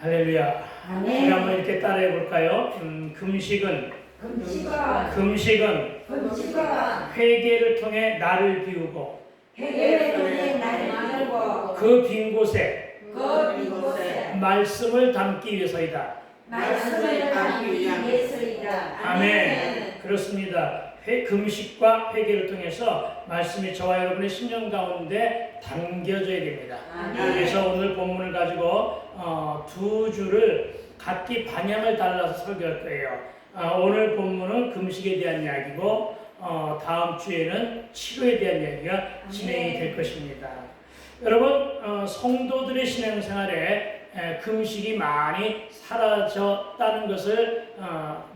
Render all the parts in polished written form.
할렐루야. 아멘. 우리 한번 이렇게 따라해 볼까요? 금식은 회개를 통해 나를 비우고 그 빈 곳에 말씀을 담기 위해서이다. 아멘. 그렇습니다. 금식과 회개를 통해서 말씀이 저와 여러분의 심령 가운데 담겨져야 됩니다. 그래서 오늘 본문을 가지고 두 주를 각기 방향을 달라서 설교할 거예요. 오늘 본문은 금식에 대한 이야기고 다음 주에는 치료에 대한 이야기가 진행이 될 것입니다. 여러분, 성도들의 신앙생활에 금식이 많이 사라졌다는 것을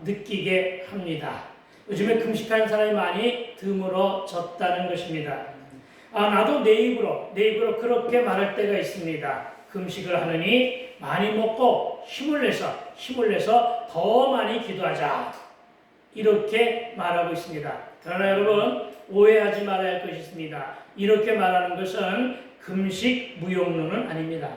느끼게 합니다. 요즘에 금식하는 사람이 많이 드물어졌다는 것입니다. 나도 내 입으로 그렇게 말할 때가 있습니다. 금식을 하느니 많이 먹고 힘을 내서 더 많이 기도하자, 이렇게 말하고 있습니다. 그러나 여러분, 오해하지 말아야 할 것이 있습니다. 이렇게 말하는 것은 금식 무용론은 아닙니다.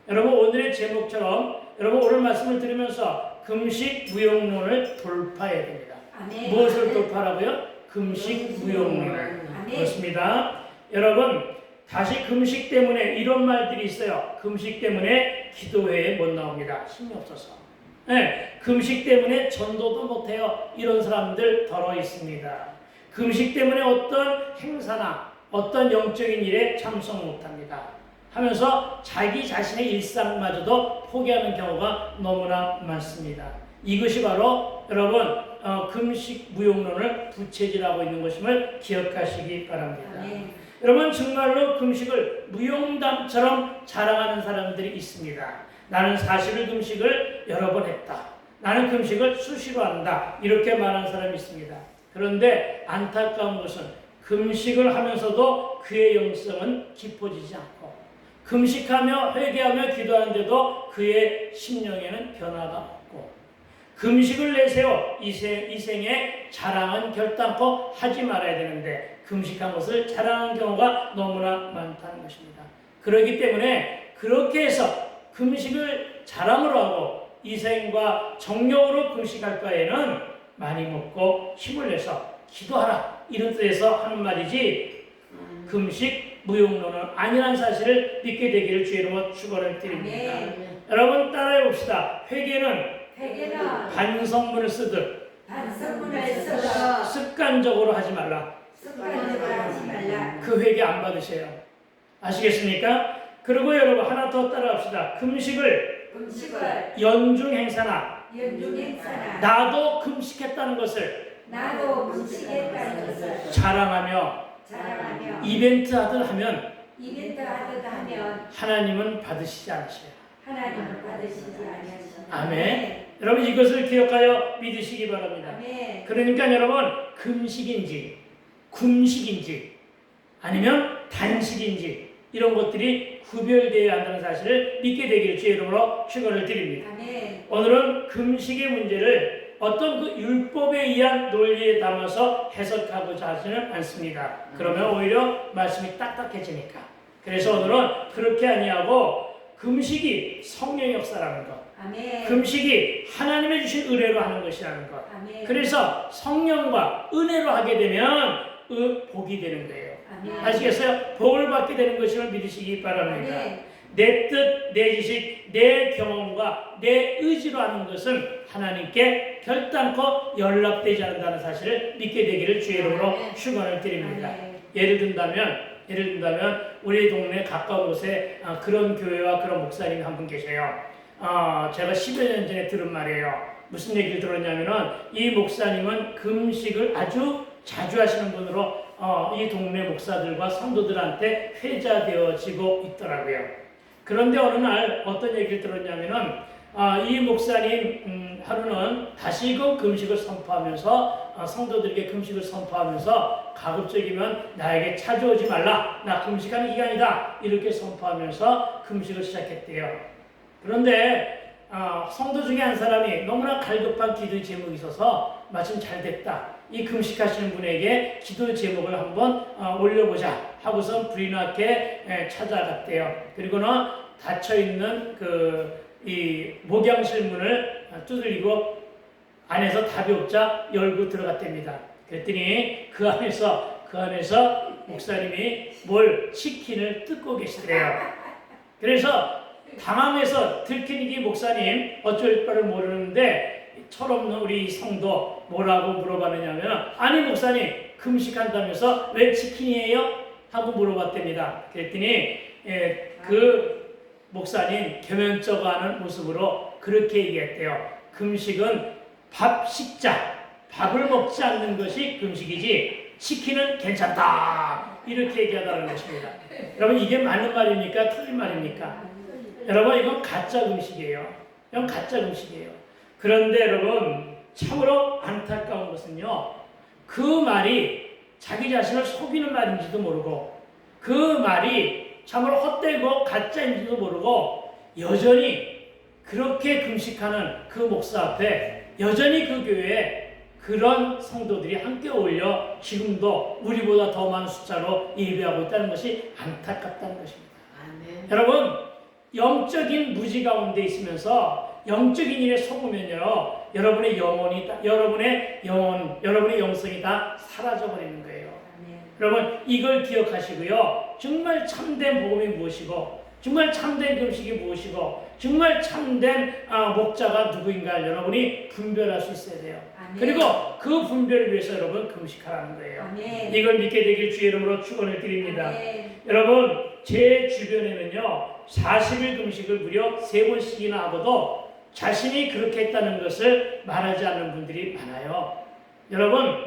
여러분, 오늘의 제목처럼 여러분 오늘 말씀을 들으면서 금식 무용론을 돌파해야 됩니다. 아멘. 무엇을 돌파하라고요? 금식 무용론을. 그렇습니다. 여러분, 다시 금식 때문에 이런 말들이 있어요. 금식 때문에 기도회에 못 나옵니다. 힘이 없어서. 네, 금식 때문에 전도도 못해요. 이런 사람들 더러 있습니다. 금식 때문에 어떤 행사나 어떤 영적인 일에 참석 못합니다. 하면서 자기 자신의 일상마저도 포기하는 경우가 너무나 많습니다. 이것이 바로 여러분 금식 무용론을 부채질하고 있는 것임을 기억하시기 바랍니다. 여러분, 정말로 금식을 무용담처럼 자랑하는 사람들이 있습니다. 나는 40일 금식을 여러 번 했다. 나는 금식을 수시로 한다. 이렇게 말하는 사람이 있습니다. 그런데 안타까운 것은 금식을 하면서도 그의 영성은 깊어지지 않고, 금식하며 회개하며 기도하는데도 그의 심령에는 변화가 없고, 금식을 내세워 이 생에 자랑은 결단코 하지 말아야 되는데 금식한 것을 자랑하는 경우가 너무나 많다는 것입니다. 그렇기 때문에 그렇게 해서 금식을 자랑으로 하고 이생과 정욕으로 금식할 바에는 많이 먹고 힘을 내서 기도하라, 이런 뜻에서 하는 말이지 금식 무용론은 아니라는 사실을 믿게 되기를 주의 이름으로 축원을 드립니다. 여러분, 따라해 봅시다. 회개는 반성문을 쓰듯 습관적으로 하지 말라. 그 회개 안 받으세요. 아시겠습니까? 그리고 여러분, 하나 더 따라합시다. 금식을 연중 행사나 나도 금식했다는 것을 자랑하며 이벤트 하듯 하면 하나님은 받으시지 않으세요. 아멘. 여러분, 이것을 기억하여 믿으시기 바랍니다. 그러니까 여러분, 금식인지 금식인지 아니면 단식인지 이런 것들이 구별되어야 한다는 사실을 믿게 되기를 주의 이름으로 축원을 드립니다. 오늘은 금식의 문제를 어떤 그 율법에 의한 논리에 담아서 해석하고자 하지는 않습니다. 그러면 오히려 말씀이 딱딱해지니까. 그래서 오늘은 그렇게 아니하고 금식이 성령의 역사라는 것, 금식이 하나님의 주신 은혜로 하는 것이라는 것, 그래서 성령과 은혜로 하게 되면 복이 되는 거예요. 아시겠어요? 복을 받게 되는 것임을 믿으시기 바랍니다. 내 뜻, 내 지식, 내 경험과 내 의지로 하는 것은 하나님께 결단코 연락되지 않는다는 사실을 믿게 되기를 주의 이름으로 축원을 드립니다. 예를 든다면 우리 동네 가까운 곳에 그런 교회와 그런 목사님이 한 분 계세요. 제가 10여 년 전에 들은 말이에요. 무슨 얘기를 들었냐면은 이 목사님은 금식을 아주 자주 하시는 분으로 이 동네 목사들과 성도들한테 회자되어지고 있더라고요. 그런데 어느 날 어떤 얘기를 들었냐면은 이 목사님 하루는 다시금 금식을 선포하면서 성도들에게 금식을 선포하면서 가급적이면 나에게 찾아오지 말라, 나 금식하는 기간이다, 이렇게 선포하면서 금식을 시작했대요. 그런데 성도 중에 한 사람이 너무나 갈급한 기도의 제목이 있어서 마침 잘 됐다, 이 금식하시는 분에게 기도 제목을 한번 올려보자 하고서 불이 나게 찾아갔대요. 그리고는 닫혀있는 이 목양실 문을 두들리고 안에서 답이 없자 열고 들어갔답니다. 그랬더니 그 안에서 목사님이 뭘 치킨을 뜯고 계시더래요. 그래서 당황해서 들키니 목사님 어쩔 바를 모르는데 철없는 우리 성도 뭐라고 물어봤느냐면 아니 목사님 금식한다면서 왜 치킨이에요? 하고 물어봤답니다. 그랬더니 그 목사님 개면쩍어하는 모습으로 그렇게 얘기했대요. 금식은 밥을 먹지 않는 것이 금식이지 치킨은 괜찮다 이렇게 얘기하다는 것입니다. 여러분 이게 맞는 말입니까? 틀린 말입니까? 여러분 이건 가짜 금식이에요. 이건 가짜 금식이에요. 그런데 여러분 참으로 안타까운 것은요. 그 말이 자기 자신을 속이는 말인지도 모르고 그 말이 참으로 헛되고 가짜인지도 모르고 여전히 그렇게 금식하는 그 목사 앞에 여전히 그 교회에 그런 성도들이 함께 어울려 지금도 우리보다 더 많은 숫자로 예배하고 있다는 것이 안타깝다는 것입니다. 아멘. 여러분 영적인 무지 가운데 있으면서 영적인 일에 속으면요 여러분의 영성이 다 사라져버리는 거예요. 아멘. 여러분 이걸 기억하시고요. 정말 참된 복음이 무엇이고 정말 참된 금식이 무엇이고 정말 참된 목자가 누구인가 여러분이 분별할 수 있어야 돼요. 아멘. 그리고 그 분별을 위해서 여러분 금식하라는 거예요. 아멘. 이걸 믿게 되길 주의 이름으로 축원을 드립니다. 아멘. 여러분 제 주변에는요 40일 금식을 무려 3번씩이나 하고도 자신이 그렇게 했다는 것을 말하지 않는 분들이 많아요. 여러분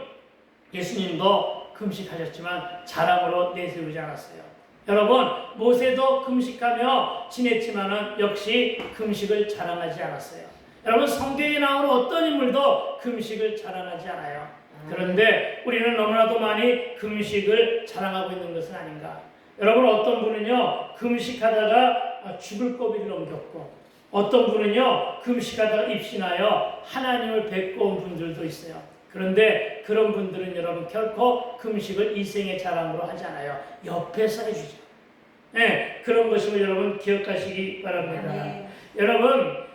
예수님도 금식하셨지만 자랑으로 내세우지 않았어요. 여러분 모세도 금식하며 지냈지만은 역시 금식을 자랑하지 않았어요. 여러분 성경에 나오는 어떤 인물도 금식을 자랑하지 않아요. 그런데 우리는 너무나도 많이 금식을 자랑하고 있는 것은 아닌가. 여러분 어떤 분은요 금식하다가 죽을 고비를 넘겼고 어떤 분은요 금식하다가 입신하여 하나님을 뵙고 온 분들도 있어요. 그런데 그런 분들은 여러분 결코 금식을 일생의 자랑으로 하지 않아요. 옆에서 해주죠. 네, 그런 것임을 여러분 기억하시기 바랍니다. 네. 여러분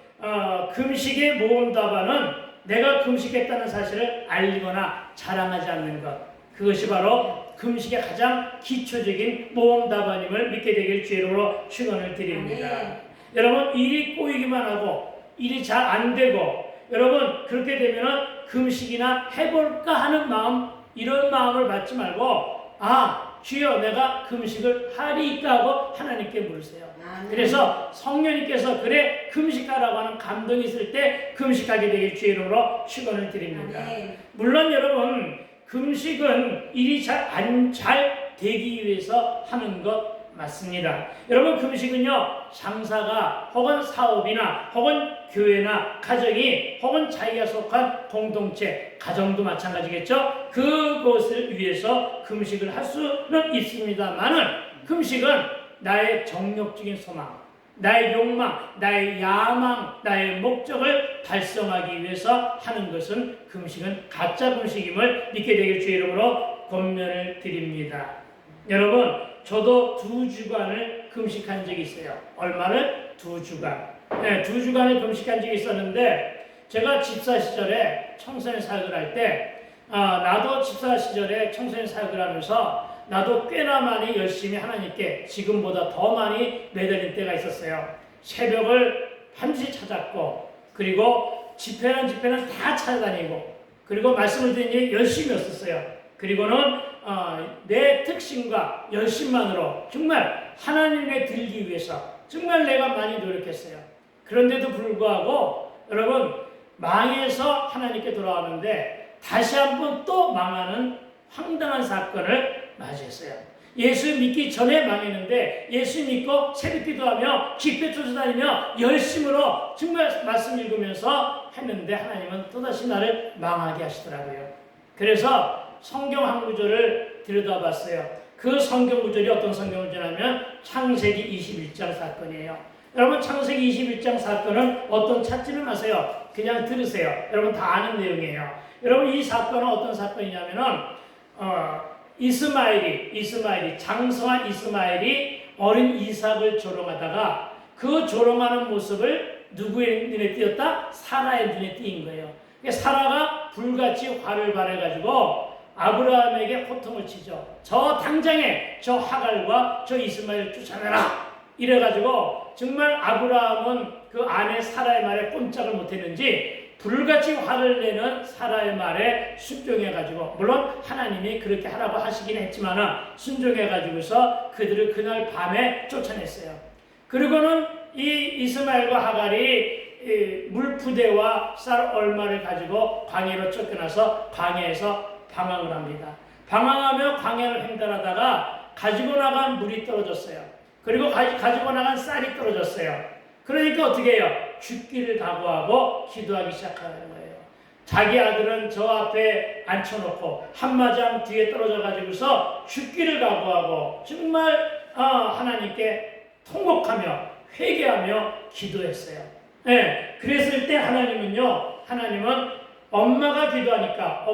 금식의 모험답안은 내가 금식했다는 사실을 알리거나 자랑하지 않는 것, 그것이 바로 금식의 가장 기초적인 모험답안임을 믿게 되길 주의 이름으로 축원을 드립니다. 네. 여러분 일이 꼬이기만 하고 일이 잘 안 되고 여러분 그렇게 되면은 금식이나 해볼까 하는 마음, 이런 마음을 갖지 말고 주여 내가 금식을 하리까 하고 하나님께 물으세요. 그래서 성령님께서 그래 금식하라고 하는 감동이 있을 때 금식하게 되길 주의 이름으로 축원을 드립니다. 물론 여러분 금식은 일이 잘 되기 위해서 하는 것 맞습니다. 여러분 금식은요 장사가 혹은 사업이나 혹은 교회나 가정이 혹은 자기가 속한 공동체 가정도 마찬가지겠죠. 그것을 위해서 금식을 할 수는 있습니다만은 금식은 나의 정욕적인 소망, 나의 욕망, 나의 야망, 나의 목적을 달성하기 위해서 하는 것은 금식은 가짜 금식임을 믿게 되길 주의 이름으로 권면을 드립니다. 여러분 저도 2주간을 금식한 적이 있어요. 얼마를? 2주간. 네, 2주간을 금식한 적이 있었는데 제가 집사 시절에 청소년 사역을 할 때 나도 집사 시절에 청소년 사역을 하면서 나도 꽤나 많이 열심히 하나님께 지금보다 더 많이 매달릴 때가 있었어요. 새벽을 반드시 찾았고 그리고 집회는 다 찾아다니고 그리고 말씀을 드리니 열심히 했었어요. 그리고는 내 특심과 열심만으로 정말 하나님에 들기 위해서 정말 내가 많이 노력했어요. 그런데도 불구하고 여러분 망해서 하나님께 돌아왔는데 다시 한번 또 망하는 황당한 사건을 맞이했어요. 예수 믿기 전에 망했는데 예수 믿고 새벽기도하며 집회 쫓아다니며 열심으로 정말 말씀 읽으면서 했는데 하나님은 또다시 나를 망하게 하시더라고요. 그래서 성경 한 구절을 들여다봤어요. 그 성경 구절이 어떤 성경 구절이냐면 창세기 21장 사건이에요. 여러분 창세기 21장 사건은 어떤 찾지는 마세요. 그냥 들으세요. 여러분 다 아는 내용이에요. 여러분 이 사건은 어떤 사건이냐면은 이스마엘이 장성한 이스마엘이 어린 이삭을 조롱하다가 그 조롱하는 모습을 누구의 눈에 띄었다? 사라의 눈에 띄인 거예요. 사라가 불같이 화를 발해가지고 아브라함에게 호통을 치죠. 저 당장에 저 하갈과 저 이스마엘을 쫓아내라. 이래가지고 정말 아브라함은 그 아내 사라의 말에 꼼짝을 못했는지 불같이 화를 내는 사라의 말에 순종해가지고, 물론 하나님이 그렇게 하라고 하시긴 했지만 순종해가지고서 그들을 그날 밤에 쫓아냈어요. 그리고는 이 이스마엘과 하갈이 물부대와 쌀 얼마를 가지고 광야로 쫓겨나서 광야에서 방황을 합니다. 방황하며 광야를 횡단하다가 가지고 나간 물이 떨어졌어요. 그리고 가지고 나간 쌀이 떨어졌어요. 그러니까 어떻게 해요? 죽기를 각오하고 기도하기 시작하는 거예요. 자기 아들은 저 앞에 앉혀놓고 한마장 뒤에 떨어져 가지고서 죽기를 각오하고 정말 하나님께 통곡하며 회개하며 기도했어요. 네, 그랬을 때 하나님은 엄마가 기도하니까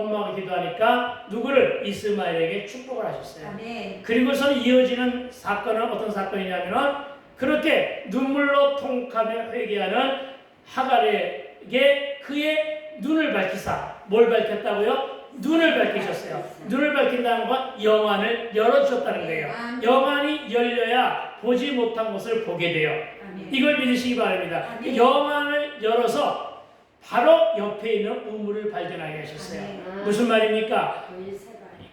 누구를? 이스마엘에게 축복을 하셨어요. 아멘. 그리고서 이어지는 사건은 어떤 사건이냐면 그렇게 눈물로 통곡하며 회개하는 하갈에게 그의 눈을 밝히사, 뭘 밝혔다고요? 눈을 밝히셨어요. 눈을 밝힌다는 건 영안을 열어주셨다는 거예요. 영안이 열려야 보지 못한 것을 보게 돼요. 이걸 믿으시기 바랍니다. 영안을 열어서 바로 옆에 있는 우물을 발견하게 하셨어요. 무슨 말입니까?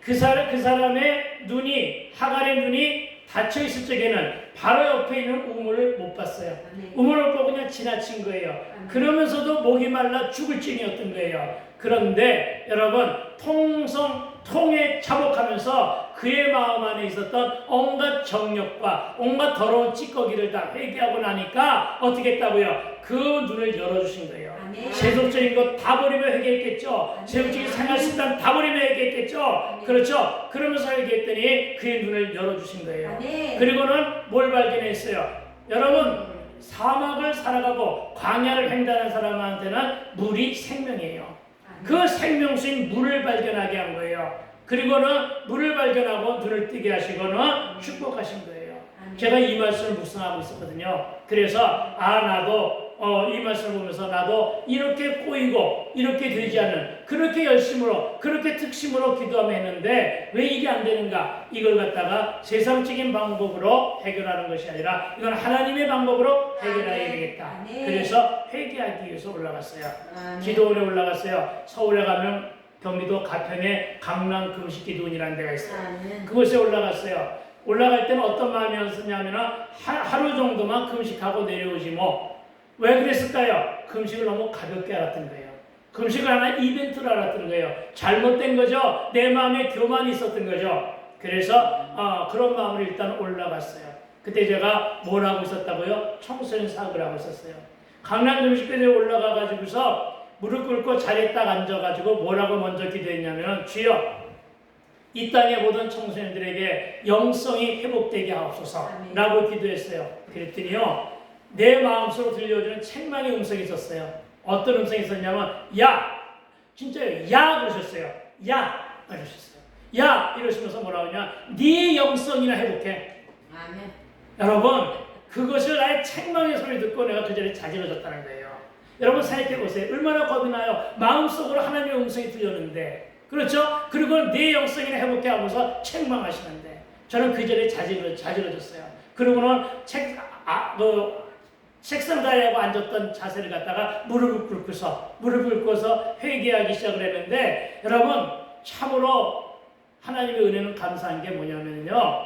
그 사람의 눈이, 하갈의 눈이 닫혀 있을 적에는 바로 옆에 있는 우물을 못 봤어요. 우물을 보고 그냥 지나친 거예요. 그러면서도 목이 말라 죽을 징이었던 거예요. 그런데 여러분, 통에 차복하면서 그의 마음 안에 있었던 온갖 정욕과 온갖 더러운 찌꺼기를 다 회개하고 나니까 어떻게 했다고요? 그 눈을 열어주신 거예요. 세속적인 것 다 버리며 회개했겠죠. 세속적인 생활 습관 다 버리며 회개했겠죠. 그렇죠. 그러면서 회개했더니 그의 눈을 열어주신 거예요. 그리고는 뭘 발견했어요? 여러분, 사막을 살아가고 광야를 횡단한 사람한테는 물이 생명이에요. 그 생명수인 물을 발견하게 한 거예요. 그리고는 물을 발견하고 눈을 뜨게 하시고는 축복하신 거예요. 제가 이 말씀을 묵상하고 있었거든요. 그래서 나도 이 말씀을 보면서 나도 이렇게 꼬이고 이렇게 되지 않는, 그렇게 열심으로 그렇게 특심으로 기도하며 했는데 왜 이게 안 되는가? 이걸 갖다가 세상적인 방법으로 해결하는 것이 아니라 이건 하나님의 방법으로 해결해야 되겠다. 그래서 회개하기 위해서 올라갔어요. 기도원에 올라갔어요. 서울에 가면 경기도 가평에 강남 금식기도원이라는 데가 있어요. 그곳에 올라갔어요. 올라갈 때는 어떤 마음이었냐면 하루 정도만 금식하고 내려오지 뭐. 왜 그랬을까요? 금식을 너무 가볍게 알았던 거예요. 금식을 하나 이벤트로 알았던 거예요. 잘못된 거죠. 내 마음에 교만이 있었던 거죠. 그래서 그런 마음으로 일단 올라갔어요. 그때 제가 뭘 하고 있었다고요? 청소년 사역을 하고 있었어요. 강남 금식교회에 올라가가지고서 무릎 꿇고 자리에 딱 앉아가지고 뭐라고 먼저 기도했냐면, 주여, 이 땅에 모든 청소년들에게 영성이 회복되게 하옵소서 라고 기도했어요. 그랬더니요, 내 마음속으로 들려주는 책망의 음성이 있었어요. 어떤 음성이 있었냐면, 야! 진짜요. 야! 그러셨어요. 야! 그러셨어요. 야! 이러시면서 뭐라고 하냐? 네 영성이나 회복해. 아멘. 여러분, 그것을 나의 책망의 소리 듣고 내가 그 자리에 자지러졌다는 거예요. 여러분 생각해 보세요. 얼마나 겁이 나요. 마음속으로 하나님의 음성이 들렸는데, 그렇죠? 그리고 내 영성이나 회복해 하면서 책망하시는데, 저는 그 자리에 자지러졌어요. 그러고는 책상 자리하고 앉았던 자세를 갖다가 무릎을 꿇고서 회개하기 시작을 했는데, 여러분 참으로 하나님의 은혜는 감사한 게 뭐냐면요,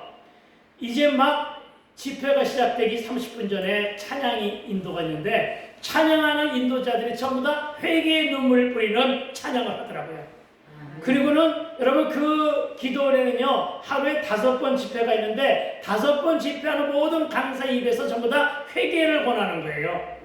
이제 막 집회가 시작되기 30분 전에 찬양이 인도가 있는데, 찬양하는 인도자들이 전부 다 회개의 눈물을 뿌리는 찬양을 하더라고요. 그리고는 여러분 그 기도원에는요, 하루에 5번 집회가 있는데 5번 집회하는 모든 강사 입에서 전부 다 회개를 권하는 거예요.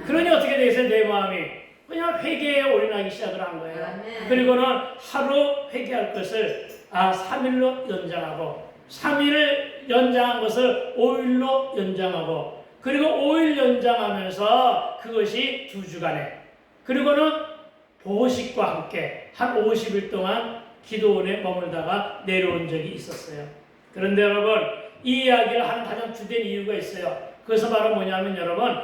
그러니 어떻게 되겠어요? 내 마음이 그냥 회개에 올인하기 시작을 한 거예요. 그리고는 하루 회개할 것을 3일로 연장하고, 3일을 연장한 것을 5일로 연장하고, 그리고 5일 연장하면서 그것이 2주간에, 그리고는 보식과 함께 한 50일 동안 기도원에 머물다가 내려온 적이 있었어요. 그런데 여러분, 이 이야기를 하는 가장 주된 이유가 있어요. 그것은 바로 뭐냐면 여러분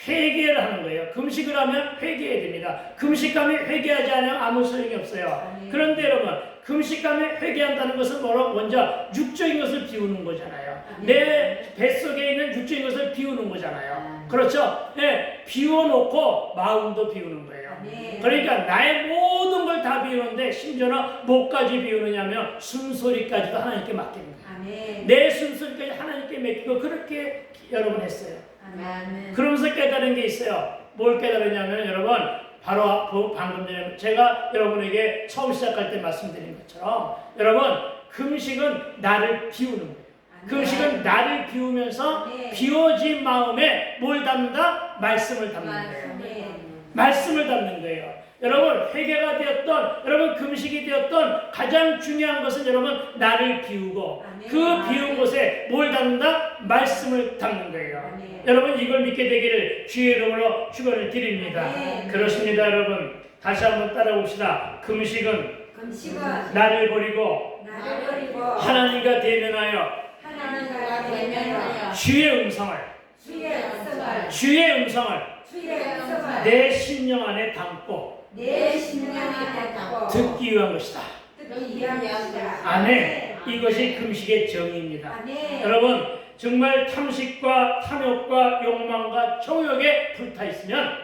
회개를 하는 거예요. 금식을 하면 회개해야 됩니다. 금식하면 회개하지 않으면 아무 소용이 없어요. 그런데 여러분 금식하면 회개한다는 것은 뭐로 먼저 육적인 것을 비우는 거잖아요. 내 뱃속에 있는 육적인 것을 비우는 거잖아요. 그렇죠? 네, 비워놓고 마음도 비우는 거예요. 그러니까 나의 모든 걸 다 비우는데 심지어는 뭐까지 비우느냐면 숨소리까지도 하나님께 맡기는 거예요. 내 숨소리까지 하나님께 맡기고 그렇게 여러분 했어요. 그러면서 깨달은 게 있어요. 뭘 깨달았냐면 여러분 바로 방금 전에 제가 여러분에게 처음 시작할 때 말씀드린 것처럼 여러분 금식은 나를 비우는 거예요. 금식은 나를 비우면서 비워진 마음에 뭘 담는다? 말씀을 담는 거예요. 말씀을 담는 거예요. 여러분 회개가 되었던 여러분 금식이 되었던 가장 중요한 것은 여러분 나를 비우고 그 비운 곳에 뭘 담는다? 말씀을 담는 거예요. 여러분 이걸 믿게 되기를 주의 이름으로 축원을 드립니다. 그렇습니다. 여러분 다시 한번 따라봅시다. 금식은 나를 버리고 하나님과 대면하여 주의 음성을 내 심령 안에 담고 듣기 위한 것이다. 아멘. 이것이 금식의 정의입니다. 여러분 정말 탐식과 탐욕과 욕망과 정욕에 불타 있으면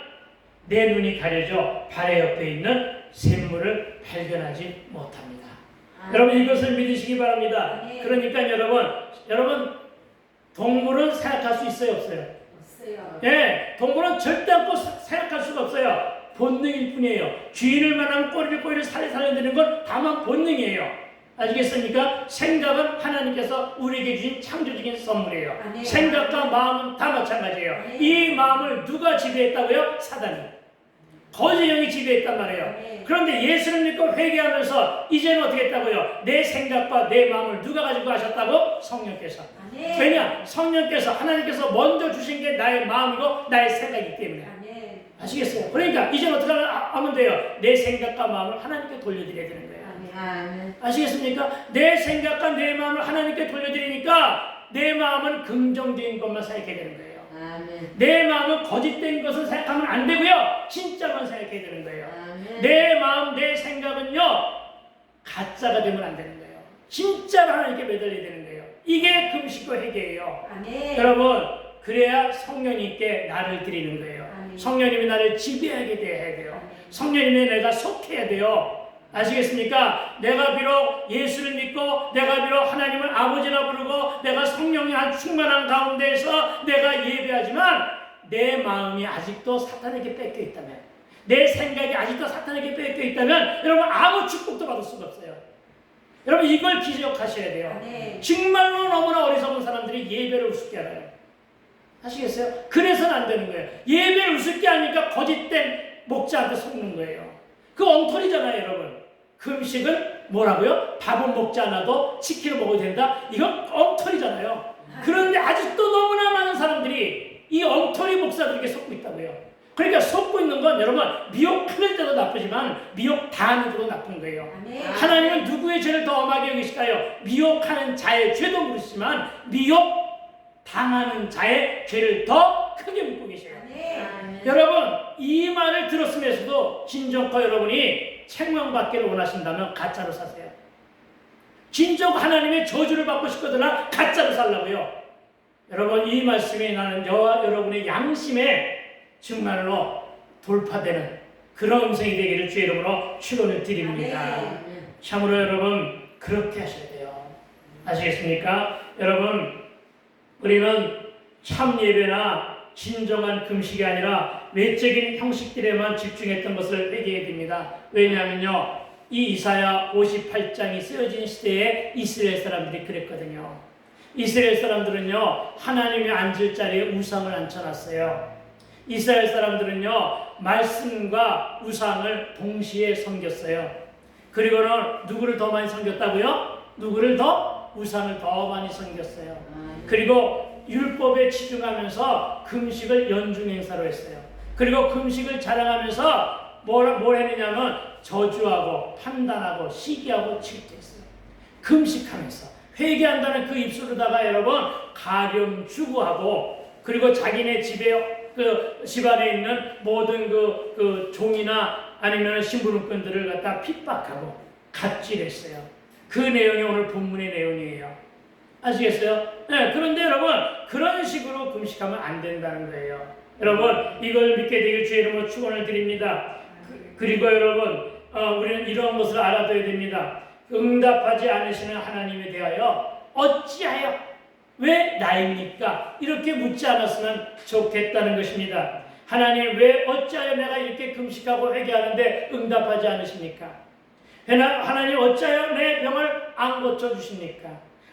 내 눈이 가려져 발의 옆에 있는 샘물을 발견하지 못합니다. 여러분 이것을 믿으시기 바랍니다. 그러니까 여러분 동물은 생각할 수 있어요, 없어요? 예, 동물은 절대 않고 생각할 수가 없어요. 본능일 뿐이에요. 주인을 만나면 꼬리를 살려내는 건 다만 본능이에요. 아시겠습니까? 생각은 하나님께서 우리에게 주신 창조적인 선물이에요. 생각과 마음은 다 마찬가지예요. 이 마음을 누가 지배했다고요? 사단이. 거짓 영이 지배했단 말이에요. 그런데 예수를 믿고 회개하면서 이제는 어떻게 했다고요? 내 생각과 내 마음을 누가 가지고 하셨다고? 성령께서. 왜냐? 성령께서 하나님께서 먼저 주신 게 나의 마음이고 나의 생각이기 때문에. 아시겠어요? 그러니까 이제는 어떻게 하면 돼요? 내 생각과 마음을 하나님께 돌려드려야 되는 거예요. 아시겠습니까? 내 생각과 내 마음을 하나님께 돌려드리니까 내 마음은 긍정적인 것만 생각해야 되는 거예요. 내 마음은 거짓된 것을 생각하면 안 되고요. 진짜만 생각해야 되는 거예요. 내 마음, 내 생각은요. 가짜가 되면 안 되는 거예요. 진짜로 하나님께 매달려야 되는 거예요. 이게 금식과 회개예요. 여러분 그래야 성령님께 나를 드리는 거예요. 성령님이 나를 지배하게 돼야 돼요. 성령님이 내가 속해야 돼요. 아시겠습니까? 내가 비록 예수를 믿고 내가 비록 하나님을 아버지라 부르고 내가 성령의 한 충만한 가운데에서 내가 예배하지만 내 마음이 아직도 사탄에게 뺏겨 있다면 내 생각이 아직도 사탄에게 뺏겨 있다면 여러분 아무 축복도 받을 수가 없어요. 여러분 이걸 기억하셔야 돼요. 정말로 너무나 어리석은 사람들이 예배를 우습게 알아요. 아시겠어요? 그래서는 안 되는 거예요. 예배를 우습게 하니까 거짓된 목자한테 속는 거예요. 그 엉터리잖아요, 여러분. 금식은 뭐라고요? 밥은 먹지 않아도 치킨을 먹어야 된다? 이건 엉터리잖아요. 그런데 아직도 너무나 많은 사람들이 이 엉터리 목사들에게 속고 있다고요. 그러니까 속고 있는 건 여러분 미혹하는 데도 나쁘지만 미혹 당하는 데도 나쁜 거예요. 하나님은 누구의 죄를 더 엄하게 여기실까요? 미혹하는 자의 죄도 물으시지만 미혹 당하는 자의 죄를 더 크게 묻고 계세요. 여러분 이 말을 들었으면서도 진정과 여러분이 책망받기를 원하신다면 가짜로 사세요. 진정 하나님의 저주를 받고 싶거나 가짜로 살라고요. 여러분 이 말씀이 나는 저와 여러분의 양심에 정말로 돌파되는 그런 음성이 되기를 주의 이름으로 축원을 드립니다. 참으로 여러분 그렇게 하셔야 돼요. 아시겠습니까? 여러분 우리는 참 예배나 진정한 금식이 아니라 외적인 형식들에만 집중했던 것을 회개해야 됩니다. 왜냐하면요, 이 이사야 58장이 쓰여진 시대에 이스라엘 사람들이 그랬거든요. 이스라엘 사람들은요, 하나님이 앉을 자리에 우상을 앉혀놨어요. 이스라엘 사람들은요, 말씀과 우상을 동시에 섬겼어요. 그리고는 누구를 더 많이 섬겼다고요? 누구를 더? 우상을 더 많이 섬겼어요. 그리고 율법에 치중하면서 금식을 연중행사로 했어요. 그리고 금식을 자랑하면서 뭘 했느냐면 저주하고 판단하고 시기하고 질투했어요. 금식하면서 회개한다는 그 입술로다가 여러분 가렴 추구하고 그리고 자기네 집안에 있는 모든 그 종이나 아니면 신부름꾼들을 갖다 핍박하고 갑질했어요. 그 내용이 오늘 본문의 내용이에요. 아시겠어요? 네, 그런데 여러분 그런 식으로 금식하면 안 된다는 거예요. 여러분 이걸 믿게 되길 주의 이름으로 축원을 드립니다. 그리고 여러분 우리는 이런 것을 알아둬야 됩니다. 응답하지 않으시는 하나님에 대하여 어찌하여 왜 나입니까? 이렇게 묻지 않았으면 좋겠다는 것입니다. 하나님 왜 어찌하여 내가 이렇게 금식하고 회개하는데 응답하지 않으십니까? 하나님 어찌하여 내 병을 안 고쳐주십니까?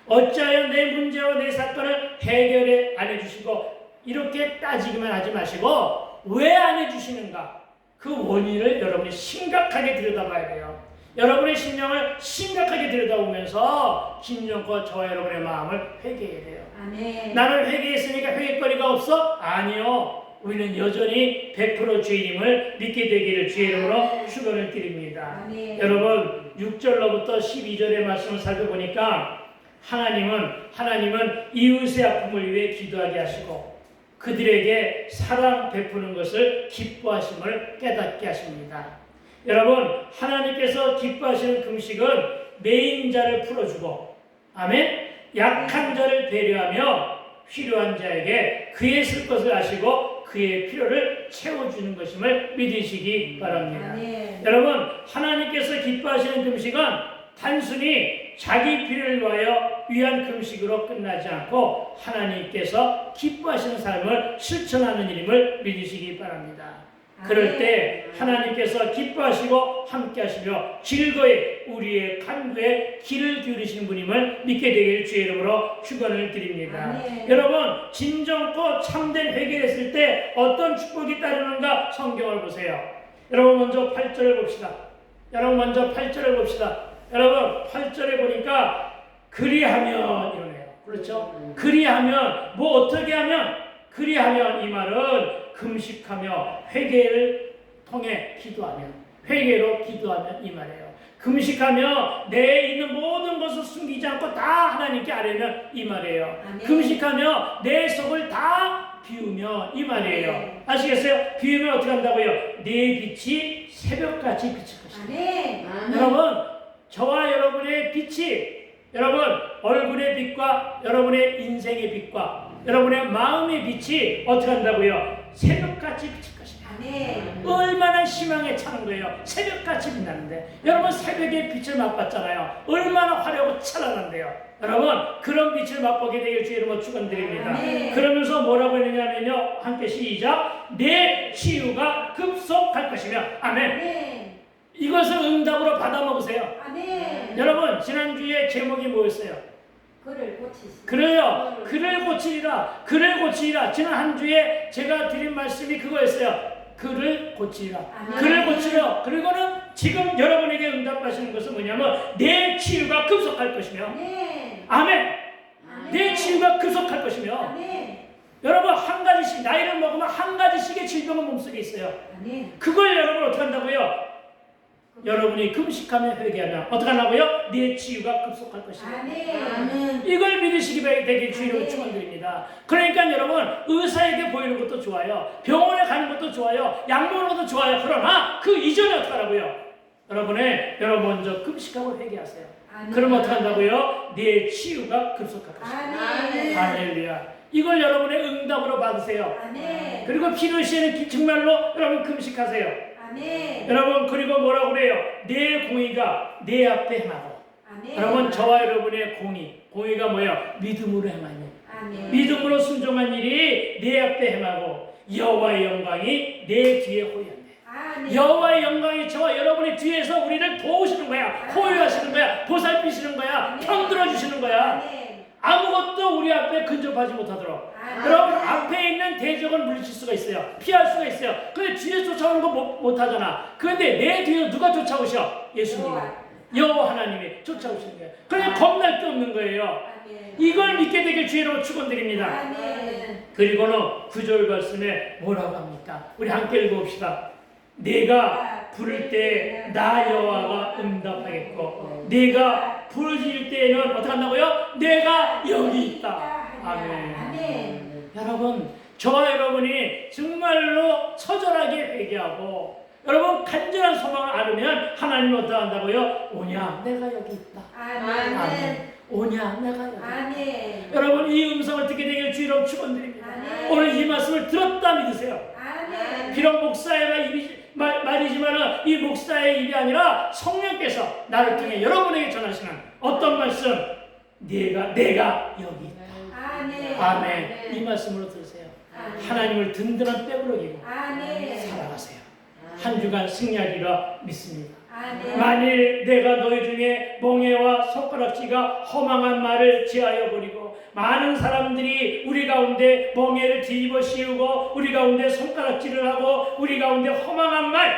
어찌하여 내 문제와 내 사건을 해결해 안 해주시고 이렇게 따지기만 하지 마시고 왜 안 해주시는가? 그 원인을 여러분이 심각하게 들여다봐야 돼요. 여러분의 심령을 심각하게 들여다보면서 김영과 저와 여러분의 마음을 회개해야 돼요. 아멘. 나는 회개했으니까 회개거리가 없어? 아니요. 우리는 여전히 100% 주님을 믿게 되기를 주의 이름으로 축원을 드립니다. 아멘. 여러분 6절로부터 12절의 말씀을 살펴보니까 하나님은 이웃의 아픔을 위해 기도하게 하시고 그들에게 사랑 베푸는 것을 기뻐하심을 깨닫게 하십니다. 여러분 하나님께서 기뻐하시는 금식은 매인 자를 풀어주고 아멘 약한 자를 배려하며 필요한 자에게 그의 쓸 것을 아시고 그의 필요를 채워주는 것임을 믿으시기 바랍니다. 여러분 하나님께서 기뻐하시는 금식은 단순히 자기 필요를 위한 금식으로 끝나지 않고 하나님께서 기뻐하시는 삶을 실천하는 일임을 믿으시기 바랍니다. 그럴 때 하나님께서 기뻐하시고 함께하시며 즐거이 우리의 간구에 귀를 기울이시는 분임을 믿게 되길 주의 이름으로 축원을 드립니다. 여러분 진정고 참된 회개를 했을 때 어떤 축복이 따르는가 성경을 보세요. 여러분 먼저 8절을 봅시다. 여러분 8절에 보니까 그리하면 이러네요. 그렇죠? 그리하면 뭐 어떻게 하면 그리하면 이 말은 금식하며 회개를 통해 기도하면 회개로 기도하면 이 말이에요. 금식하며 내에 있는 모든 것을 숨기지 않고 다 하나님께 아뢰면 이 말이에요. 아멘. 금식하며 내 속을 다 비우면 이 말이에요. 아시겠어요? 비우면 어떻게 한다고요? 내 빛이 새벽같이 비칠 것입니다. 여러분 저와 여러분의 빛이 여러분 얼굴의 빛과 여러분의 인생의 빛과 여러분의 마음의 빛이 어떻게 한다고요? 새벽같이 비칠 것입니다. 얼마나 희망에 차는 거예요. 새벽같이 빛나는데 여러분 새벽의 빛을 맛봤잖아요. 얼마나 화려하고 찬란한데요. 여러분 그런 빛을 맛보게 되길 주의 이름으로 축원드립니다. 그러면서 뭐라고 했느냐면요. 함께 시작. 내 치유가 급속할 것이며 아멘. 이것을 응답으로 받아 먹으세요. 여러분 지난주에 제목이 뭐였어요? 그를 고치시라. 그래요. 그를 고치리라. 지난 한 주에 제가 드린 말씀이 그거였어요. 그를 고치리라. 그를 고치려. 그리고는 지금 여러분에게 응답하시는 것은 뭐냐면 내 치유가 급속할 것이며 아멘. 내 치유가 급속할 것이며 여러분 한 가지씩 나이를 먹으면 한 가지씩의 질병은 몸속에 있어요. 그걸 여러분 어떻게 한다고요? 여러분이 금식하며 회개하면 어떻게 하냐고요? 네 치유가 급속할 것입니다. 이걸 믿으시기 되길 주의로 축원드립니다. 그러니까 여러분 의사에게 보이는 것도 좋아요. 병원에 가는 것도 좋아요. 약 먹는 것도 좋아요. 그러나 그 이전에 어떻게 하라고요? 여러분 먼저 금식하고 회개하세요. 그럼 어떻게 한다고요? 네 치유가 급속할 것입니다. 할렐루야. 이걸 여러분의 응답으로 받으세요. 그리고 필요 시에는 정말로 여러분 금식하세요. 여러분 그리고 뭐라고 그래요? 내 공의가 내 앞에 행하고 여러분 저와 여러분의 공의가 뭐예요? 믿음으로 행하니 믿음으로 순종한 일이 내 앞에 행하고 여호와의 영광이 내 뒤에 호연돼. 여호와의 영광이 저와 여러분의 뒤에서 우리를 도우시는 거야. 호유하시는 거야. 보살피시는 거야. 편들어 주시는 거야. 아무것도 우리 앞에 근접하지 못하도록 여러분 앞에 있는 대적을 물리칠 수가 있어요. 피할 수가 있어요. 근데 뒤에 쫓아오는 거 못하잖아. 그런데 내 뒤에 누가 쫓아오셔? 예수님 여호와 하나님이 쫓아오시는 거예요. 그러니 겁날 게 없는 거예요. 이걸 믿게 되길 주의로 축원드립니다. 그리고는 9절 말씀에 뭐라고 합니까? 우리 함께 읽어봅시다. 내가 부를 때 나 여호와가 응답하겠고 네가 부르짖을 때에는 어떻게 한다고요? 내가 여기 있다. 아멘. 여러분, 저와 여러분이 정말로 처절하게 회개하고 여러분 간절한 소망을 알으면 하나님은 어떠한다고요? 오냐 내가 여기 있다. 아멘. 아멘. 오냐 내가 여기 있다. 아멘. 여러분 이 음성을 듣게 되길 주의로 축원드립니다. 아멘. 오늘 이 말씀을 들었다 믿으세요. 아멘. 비록 목사의 말이지만 이 목사의 입이 아니라 성령께서 나를 통해 여러분에게 전하시는 어떤 말씀, 내가 여기 있다. 아멘. 아멘. 이 말씀으로 들으세요. 아멘. 하나님을 든든한 빼부로 기고 아멘. 살아가세요. 한 주간 승리하리라 믿습니다. 아멘. 만일 내가 너희 중에 멍에와 손가락질과 허망한 말을 제하여 버리고 많은 사람들이 우리 가운데 멍에를 뒤집어 씌우고 우리 가운데 손가락질을 하고 우리 가운데 허망한 말,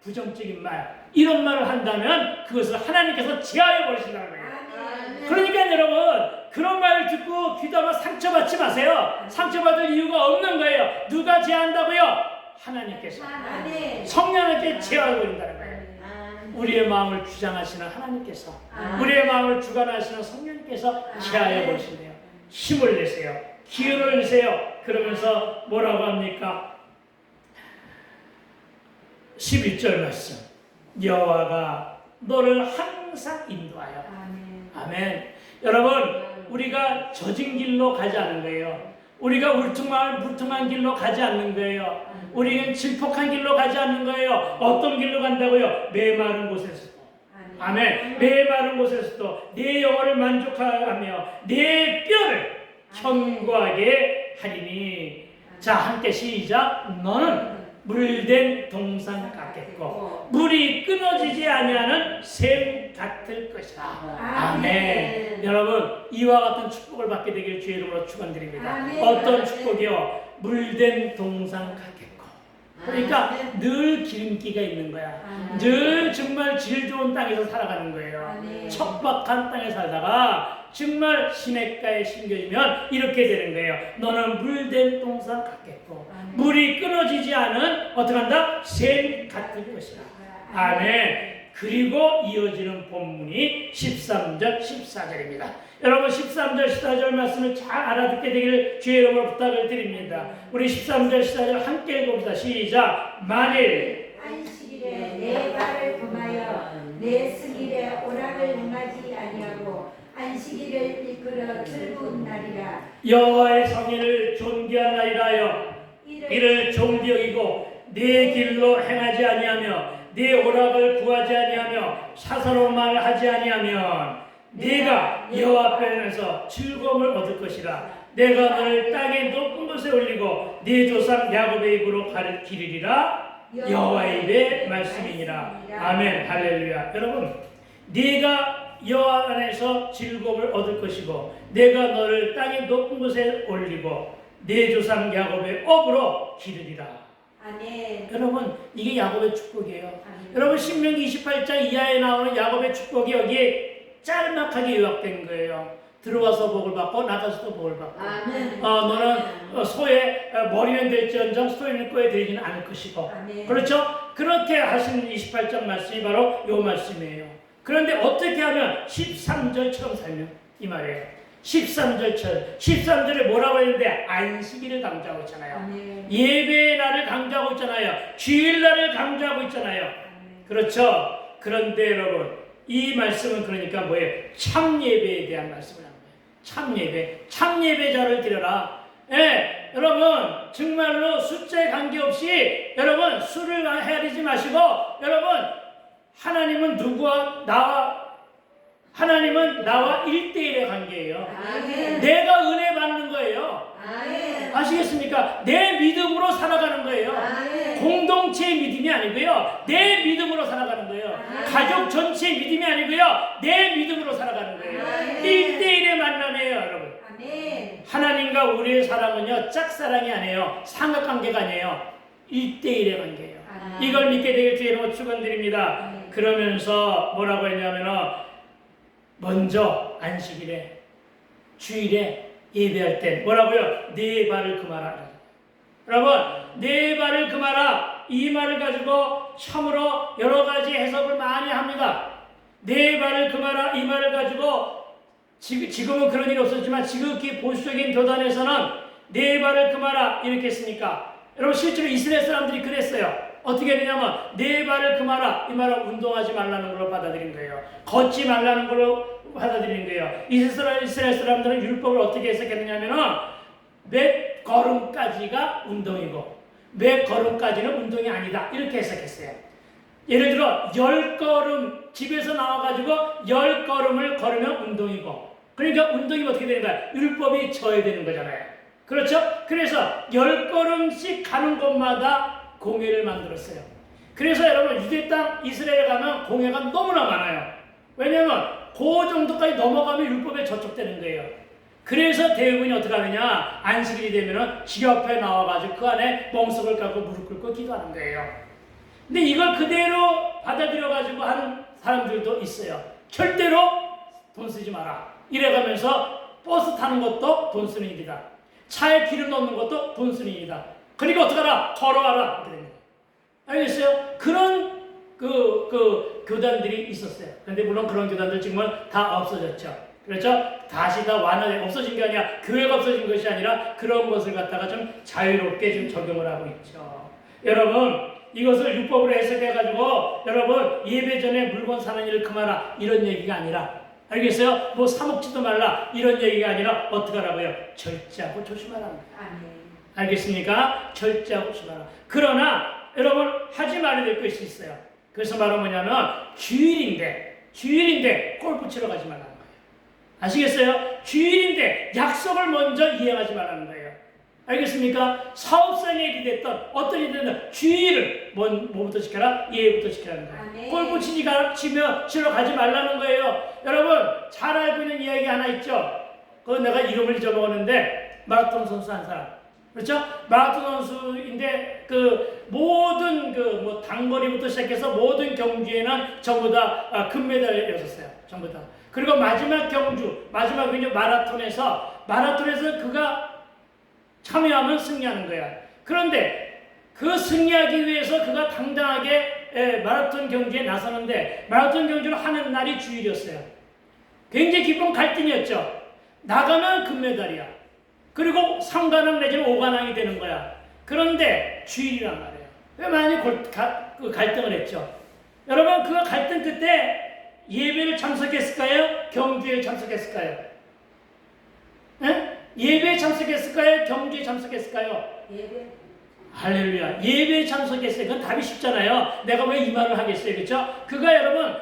부정적인 말 이런 말을 한다면 그것을 하나님께서 제하여 버리신다는 거예요. 아멘. 그러니까 여러분 그런 말을 듣고 귀담아 상처받지 마세요. 상처받을 이유가 없는 거예요. 누가 제한다고요? 하나님께서. 아멘. 성령님께 제하여 버린다는 거예요. 우리의 마음을 주장하시는 하나님께서, 우리의 마음을 주관하시는 성령님께서 제하여 버리신대요. 힘을 내세요. 기운을 내세요. 그러면서 뭐라고 합니까? 11절 말씀. 여호와가 너를 항상 인도하여. 아멘. 여러분, 우리가 젖은 길로 가지 않는 거예요. 우리가 울퉁한 길로 가지 않는 거예요. 우리는 질퍽한 길로 가지 않는 거예요. 어떤 길로 간다고요? 메마른 곳에서도. 아멘. 메마른 곳에서도 내 영혼을 만족하며 내 뼈를 견고하게 하리니. 자, 함께 시작. 너는 물된 동산 같겠고 물이 끊어지지 아니하는 샘 같을 것이다. 아멘. 여러분 이와 같은 축복을 받게 되길 주의 이름으로 축원드립니다. 아멘. 어떤 축복이요? 물된 동산 같겠고. 그러니까 늘 기름기가 있는 거야. 늘 정말 질 좋은 땅에서 살아가는 거예요. 척박한 땅에 살다가 정말 시냇가에 심겨지면 이렇게 되는 거예요. 너는 물된 동산 같겠고 물이 끊어지지 않은 어떻게 한다? 샘 같을 것이다. 아멘. 그리고 이어지는 본문이 13절 14절입니다. 여러분 13절 14절 말씀을 잘 알아듣게 되기를 주의 이름으로 부탁을 드립니다. 우리 13절 14절 함께 읽어봅시다. 시작. 만일 안식일에 내 발을 금하여 내 승일에 오락을 행하지 아니하고 안식일을 이끌어 즐거운 날이라. 여호와의 성일을 존귀하나이다 하여 이를 존귀 여기고 네 길로 행하지 아니하며 네 오락을 구하지 아니하며 사사로운 말을 하지 아니하면 네가 여호와 앞에서 즐거움을 얻을 것이라. 내가 너를 땅의 높은 곳에 올리고 네 조상 야곱의 입으로 기르리라. 여호와의 입의 말씀이니라. 아멘. 할렐루야. 여러분 네가 여호와 안에서 즐거움을 얻을 것이고 내가 너를 땅의 높은 곳에 올리고 네 조상 야곱의 업으로 기르리라. 아멘. 여러분 이게 야곱의 축복이에요. 여러분 신명기 28장 이하에 나오는 야곱의 축복이 여기에 짤막하게 요약된 거예요. 들어와서 복을 받고 나가서도 복을 받고. 너는 소의 머리는 될지언정 소의 꼬에 들이지는 않을 것이고. 그렇죠? 그렇게 하신 28장 말씀이 바로 요 말씀이에요. 그런데 어떻게 하면 13절처럼 살면 이 말이에요. 13절에 뭐라고 했는데 안식일을 강조하고 있잖아요. 예배의 날을 강조하고 있잖아요. 주일날을 강조하고 있잖아요. 그렇죠? 그런데 여러분 이 말씀은 그러니까 뭐예요? 참예배에 대한 말씀을 하는 거예요. 참예배자를 드려라. 예, 여러분 정말로 숫자에 관계없이 여러분 술을 헤아리지 마시고 여러분 하나님은 나와 1대1의 관계예요. 아멘. 내가 은혜 받는 거예요. 아멘. 아시겠습니까? 내 믿음으로 살아가는 거예요. 아멘. 공동체의 믿음이 아니고요. 내 믿음으로 살아가는 거예요. 아멘. 가족 전체의 믿음이 아니고요. 내 믿음으로 살아가는 거예요. 아멘. 1대1의 만남이에요, 여러분. 아멘. 하나님과 우리의 사랑은요, 짝사랑이 아니에요. 삼각관계가 아니에요. 1대1의 관계예요. 아멘. 이걸 믿게 되길 주의 이름으로 축원드립니다. 아멘. 그러면서 뭐라고 했냐면 먼저 안식일에 주일에 예배할 때 뭐라고요? 네 발을 금하라. 여러분 네 발을 금하라 이 말을 가지고 참으로 여러 가지 해석을 많이 합니다. 네 발을 금하라 이 말을 가지고 지금은 그런 일이 없었지만 지극히 보수적인 교단에서는 네 발을 금하라 이렇게 했으니까 여러분 실제로 이스라엘 사람들이 그랬어요. 어떻게 되냐면 네 발을 금하라 이 말은 운동하지 말라는 걸로 받아들인 거예요. 걷지 말라는 걸로 받아들인 거예요. 이스라엘 사람들은 율법을 어떻게 해석했느냐면은 몇 걸음까지가 운동이고 몇 걸음까지는 운동이 아니다 이렇게 해석했어요. 예를 들어 10걸음 집에서 나와가지고 10걸음을 걸으면 운동이고 그러니까 운동이 어떻게 되는 거야? 율법이 져야 되는 거잖아요. 그렇죠? 그래서 10걸음씩 가는 곳마다 공회를 만들었어요. 그래서 여러분 유대 땅 이스라엘에 가면 공회가 너무나 많아요. 왜냐하면 그 정도까지 넘어가면 율법에 저촉되는 거예요. 그래서 대부분이 어떻게 하느냐 안식일이 되면 지 옆에 나와가지고 그 안에 멍석을 깔고 무릎 꿇고 기도하는 거예요. 근데 이걸 그대로 받아들여가지고 하는 사람들도 있어요. 절대로 돈 쓰지 마라 이래가면서 버스 타는 것도 돈 쓰는 일이다. 차에 기름 넣는 것도 돈 쓰는 일이다. 그러니까 어떡하라? 걸어와라. 이렇게 됩니다. 알겠어요? 그런 교단들이 있었어요. 그런데 물론 그런 교단들 지금은 다 없어졌죠. 그렇죠? 다시 다 없어진 게 아니라 교회가 없어진 것이 아니라 그런 것을 갖다가 좀 자유롭게 좀 적용을 하고 있죠. 여러분 이것을 율법으로 해석해가지고 여러분 예배 전에 물건 사는 일을 그만하라 이런 얘기가 아니라 알겠어요? 뭐 사먹지도 말라 이런 얘기가 아니라 어떻게 하라고요? 절제하고 조심하라는 거예요. 아멘. 알겠습니까? 절제하고 조심하라. 그러나 여러분 하지 말아야 될 것이 있어요. 그래서 바로 뭐냐면 주일인데 골프 치러 가지 말라는 거예요. 아시겠어요? 주일인데 약속을 먼저 이행하지 말라는 거예요. 알겠습니까? 사업상에 일이 됐던 어떤 일이 됐든 주일을 뭐부터 지켜라? 예부터 지켜라는 거예요. 골프 치러 가지 말라는 거예요. 여러분 잘 알고 있는 이야기 하나 있죠? 그건 내가 이름을 잊어먹었는데 마라톤 선수 한 사람. 그렇죠? 마라톤 선수인데 그 모든 뭐 단거리부터 시작해서 모든 경주에는 전부 다 금메달이었어요. 전부 다. 그리고 마지막 경주, 마지막 마라톤에서 그가 참여하면 승리하는 거야. 그런데 그 승리하기 위해서 그가 당당하게 마라톤 경주에 나서는데 마라톤 경주를 하는 날이 주일이었어요. 굉장히 깊은 갈등이었죠. 나가면 금메달이야. 그리고 3관왕 내지는 5관왕이 되는 거야. 그런데 주일이란 말이에요. 왜 많이 갈등을 했죠? 여러분 그 갈등 끝에 예배를 참석했을까요? 경주에 참석했을까요? 네? 예배에 참석했을까요? 경주에 참석했을까요? 예배. 할렐루야. 예배에 참석했어요. 그건 답이 쉽잖아요. 내가 왜 이 말을 하겠어요. 그렇죠? 그가 여러분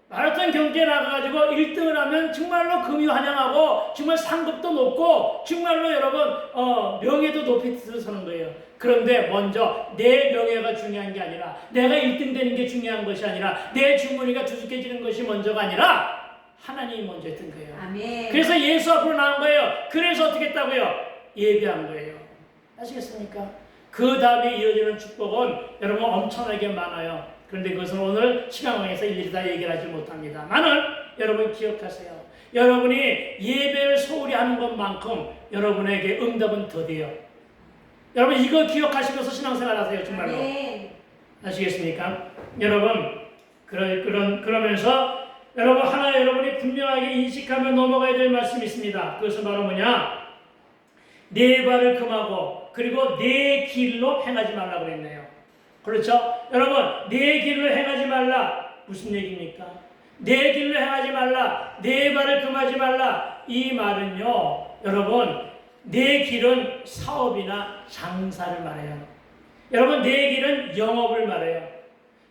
마라톤 경기에 나가가지고 1등을 하면 정말로 금이 환영하고 정말 상급도 높고 정말로 여러분 명예도 높이 서는 거예요. 그런데 먼저 내 명예가 중요한 게 아니라 내가 1등 되는 게 중요한 것이 아니라 내 주머니가 두둑해지는 것이 먼저가 아니라 하나님이 먼저 했던 거예요. 아멘. 그래서 예수 앞으로 나온 거예요. 그래서 어떻게 했다고요? 예배한 거예요. 아시겠습니까? 그 다음에 이어지는 축복은 여러분 엄청나게 많아요. 그런데 그것은 오늘 시간왕에서 일일이 다 얘기를 하지 못합니다만은 여러분 기억하세요. 여러분이 예배를 소홀히 하는 것만큼 여러분에게 응답은 더 돼요. 여러분 이거 기억하시면서 신앙생활 하세요. 정말로. 아멘. 아시겠습니까? 여러분 그러면서 여러분 하나 여러분이 분명하게 인식하며 넘어가야 될 말씀이 있습니다. 그것은 바로 뭐냐? 네 발을 금하고 그리고 네 길로 행하지 말라고 그랬네요. 그렇죠? 여러분 네 길로 행하지 말라 무슨 얘기입니까? 네 길로 행하지 말라 네 발을 금하지 말라 이 말은요 여러분 네 길은 사업이나 장사를 말해요. 여러분 네 길은 영업을 말해요.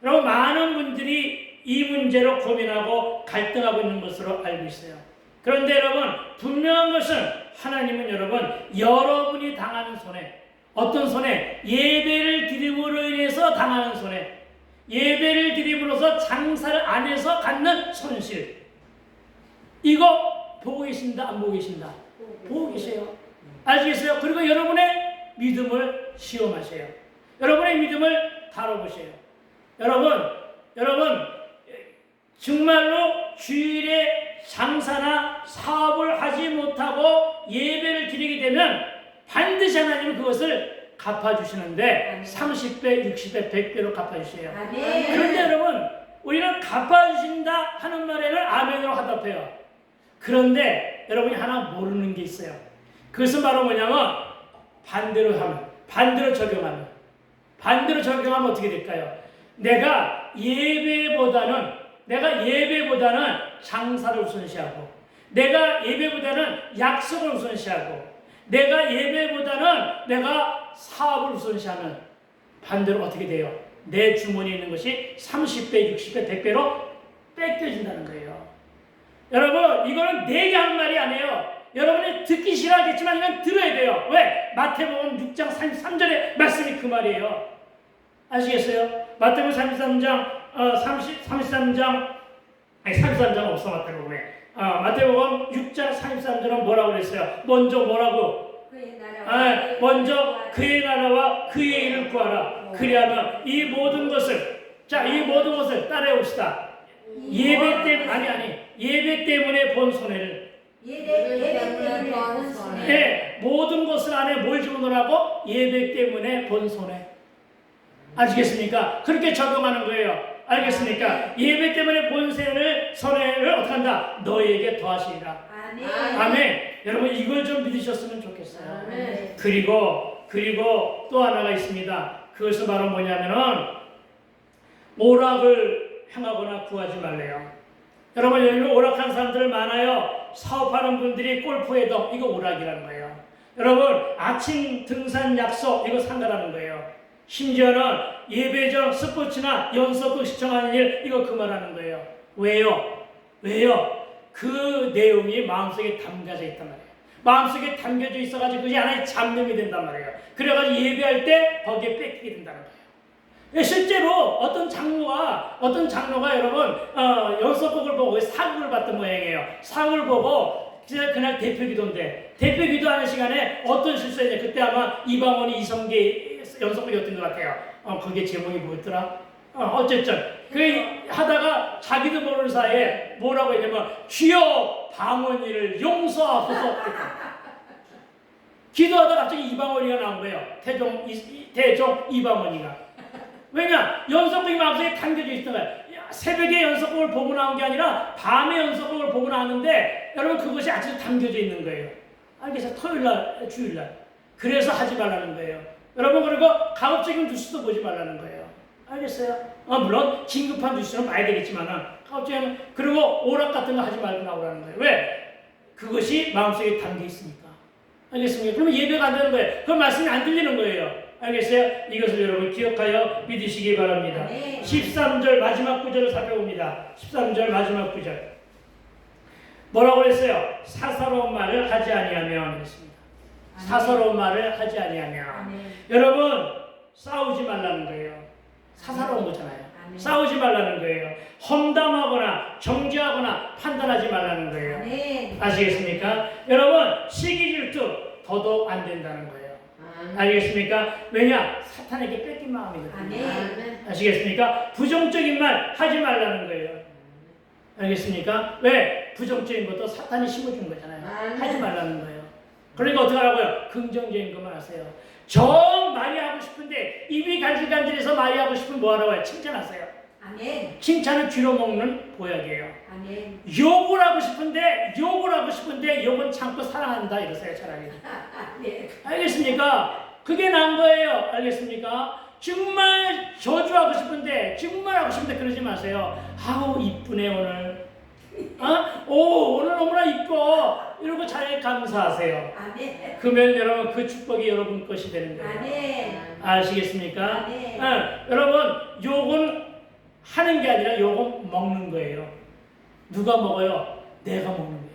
여러분 많은 분들이 이 문제로 고민하고 갈등하고 있는 것으로 알고 있어요. 그런데 여러분 분명한 것은 하나님은 여러분 여러분이 당하는 손해 어떤 손해? 예배를 드림으로 인해서 당하는 손해 예배를 드림으로써 장사를 안 해서 갖는 손실 이거 보고 계신다 안 보고 계신다? 보고 계세요. 아시겠어요? 그리고 여러분의 믿음을 시험하세요. 여러분의 믿음을 다뤄보세요. 여러분 정말로 주일에 장사나 사업을 하지 못하고 예배를 드리게 되면 반드시 하나님은 그것을 갚아주시는데 30배, 60배, 100배로 갚아주세요. 아멘. 그런데 여러분 우리는 갚아주신다 하는 말에는 아멘으로 화답해요. 그런데 여러분이 하나 모르는 게 있어요. 그것은 바로 뭐냐면 반대로 하면, 반대로 적용하면 어떻게 될까요? 내가 예배보다는 장사를 우선시하고, 내가 예배보다는 약속을 우선시하고, 내가 예배보다는 내가 사업을 우선시하면 반대로 어떻게 돼요? 내 주머니에 있는 것이 30배, 60배, 100배로 뺏겨진다는 거예요. 여러분, 이거는 내게 하는 말이 아니에요. 여러분이 듣기 싫어하겠지만 이건 들어야 돼요. 왜? 마태복음 6장 33절의 말씀이 그 말이에요. 아시겠어요? 마태복음 33장 33장 없어 마태복음에. 마태복음 6장 33절은 뭐라고 그랬어요? 먼저 뭐라고? 먼저 그의 나라와 그의 일을 구하라. 그리하면 이 모든 것을 따라해 봅시다. 예배 때문에 본 손해를. 네, 모든 것을 안에 뭘 집어넣으라고? 예배 때문에 본 손해. 아시겠습니까? 그렇게 적용하는 거예요. 알겠습니까? 예배 때문에 본 손해를 어떻게 한다? 너희에게 더하시리라. 아멘. 여러분, 이걸 좀 믿으셨으면 좋겠어요. 그리고 또 하나가 있습니다. 그것은 바로 뭐냐면은 오락을 행하거나 구하지 말래요. 여러분, 여기 오락한 사람들 많아요. 사업하는 분들이 골프의 덕, 이거 오락이라는 거예요. 여러분, 아침 등산 약속, 이거 상가라는 거예요. 심지어는 예배전 스포츠나 연속극 시청하는 일, 이거 그만하는 거예요. 왜요? 그 내용이 마음속에 담겨져 있단 말이에요. 마음속에 담겨져 있어가지고 그게 하나의 잡념이 된단 말이에요. 그래가지고 예배할 때 거기에 뺏기게 된다는 거예요. 실제로 어떤 장로가 여러분 연속곡을 보고 사극을 봤던 모양이에요. 사극을 보고 그날 대표기도인데 대표기도하는 시간에 어떤 실수했냐. 그때 아마 이방원이 이성계 연속곡이었던 것 같아요. 그게 제목이 뭐였더라? 어쨌든 그 하다가 자기도 모르는 사이에 뭐라고 했냐면 주여 방언이를 용서하소서. 기도하다 갑자기 이방원이가 나온 거예요. 대종 이방원이가. 왜냐? 연속곡이 마음속에 담겨져 있던 거예요. 새벽에 연속곡을 보고 나온 게 아니라 밤에 연속곡을 보고 나왔는데 여러분 그것이 아직도 담겨져 있는 거예요. 알겠어요? 토요일날, 주일날. 그래서 하지 말라는 거예요. 여러분, 그리고 가급적이면 뉴스도 보지 말라는 거예요. 알겠어요? 물론 긴급한 뉴스는 봐야 되겠지만 가급적이면, 그리고 오락 같은 거 하지 말고 나오라는 거예요. 왜? 그것이 마음속에 담겨 있으니까. 알겠습니까? 그러면 예배가 안 되는 거예요. 그 말씀이 안 들리는 거예요. 알겠어요? 이것을 여러분 기억하여 믿으시기 바랍니다. 13절 마지막 구절을 살펴봅니다. 13절 마지막 구절. 뭐라고 그랬어요? 사사로운 말을 하지 아니하면 그랬습니다. 사사로운 말을 하지 아니하면. 여러분, 싸우지 말라는 거예요. 사사로운 거잖아요. 싸우지 말라는 거예요. 험담하거나 정죄하거나 판단하지 말라는 거예요. 아시겠습니까? 여러분, 시기 질투 더더욱 안 된다는 거예요. 알겠습니까? 왜냐? 사탄에게 뺏긴 마음이거든요. 아시겠습니까? 부정적인 말 하지 말라는 거예요. 알겠습니까? 왜? 부정적인 것도 사탄이 심어준 거잖아요. 하지 말라는 거예요. 그러니까 어떻게 하라고요? 긍정적인 것만 하세요. 정 많이 하고 싶은데 입이 간질간질해서 많이 하고 싶으면 뭐 하라고요? 칭찬하세요. 칭찬은 쥐로 먹는 보약이에요. 욕을 하고 싶은데 욕은 참고 사랑한다 이러세요. 차라리. 알겠습니까? 그게 난 거예요. 알겠습니까? 정말 저주하고 싶은데 그러지 마세요. 아우 이쁘네 오늘. 오늘 너무나 이뻐. 이러고 잘 감사하세요. 그러면 여러분 그 축복이 여러분 것이 되는 거예요. 아시겠습니까? 여러분 욕은 하는 게 아니라 욕은 먹는 거예요. 누가 먹어요? 내가 먹는 거예요.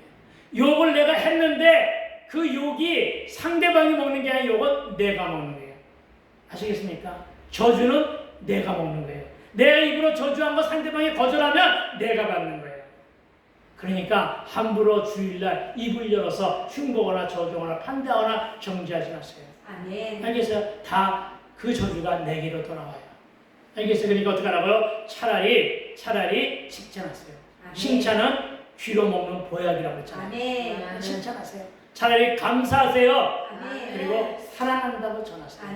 욕을 내가 했는데 그 욕이 상대방이 먹는 게 아니라 욕은 내가 먹는 거예요. 아시겠습니까? 저주는 내가 먹는 거예요. 내 입으로 저주한 거 상대방이 거절하면 내가 받는 거예요. 그러니까 함부로 주일날 입을 열어서 흉보거나 저주하거나 판단하거나 정죄하지 마세요. 알겠어요? 다 그 저주가 내게로 돌아와요. 알겠어요? 그러니까 어떻게 하라고요? 차라리 칭찬하세요. 칭찬은 귀로 먹는 보약이라고 했잖아요. 칭찬하세요. 차라리 감사하세요. 그리고 사랑한다고 전하세요.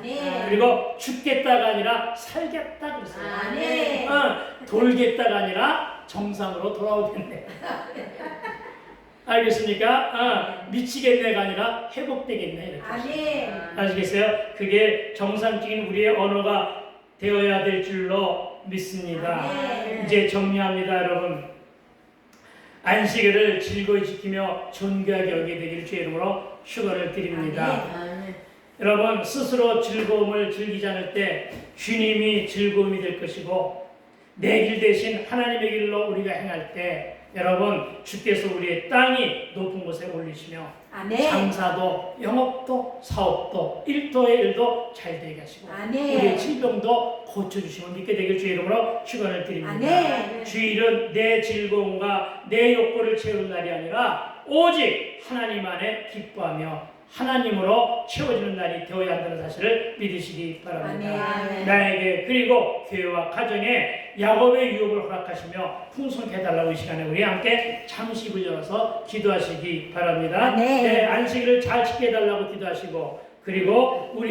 그리고 죽겠다가 아니라 살겠다 그랬어요. 돌겠다가 아니라 정상으로 돌아오겠네. 알겠습니까? 미치겠네가 아니라 회복되겠네 이렇게. 아멘. 아시겠어요? 그게 정상적인 우리의 언어가 되어야 될 줄로 믿습니다. 아멘. 이제 정리합니다, 여러분. 안식일을 즐거이 지키며 존귀하게 여기게 되기를 주의 이름으로 축원을 드립니다. 여러분, 스스로 즐거움을 즐기지 않을 때 주님이 즐거움이 될 것이고, 내 길 대신 하나님의 길로 우리가 행할 때 여러분, 주께서 우리의 땅이 높은 곳에 올리시며 아멘. 장사도 영업도 사업도 일도의 일도 잘 되게 하시고 아멘. 우리의 질병도 고쳐주시면 믿게 되길 주의 이름으로 축원을 드립니다. 아멘. 주일은 내 즐거움과 내 욕구를 채우는 날이 아니라 오직 하나님 안에 기뻐하며 하나님으로 채워지는 날이 되어야 한다는 사실을 믿으시기 바랍니다. 아멘. 나에게 그리고 교회와 가정에 야곱의 유업을 허락하시며 풍성케 해달라고 이 시간에 우리 함께 잠시 입을 열어서 기도하시기 바랍니다. 아멘. 내 안식일을 잘 지켜 해달라고 기도하시고 그리고 우리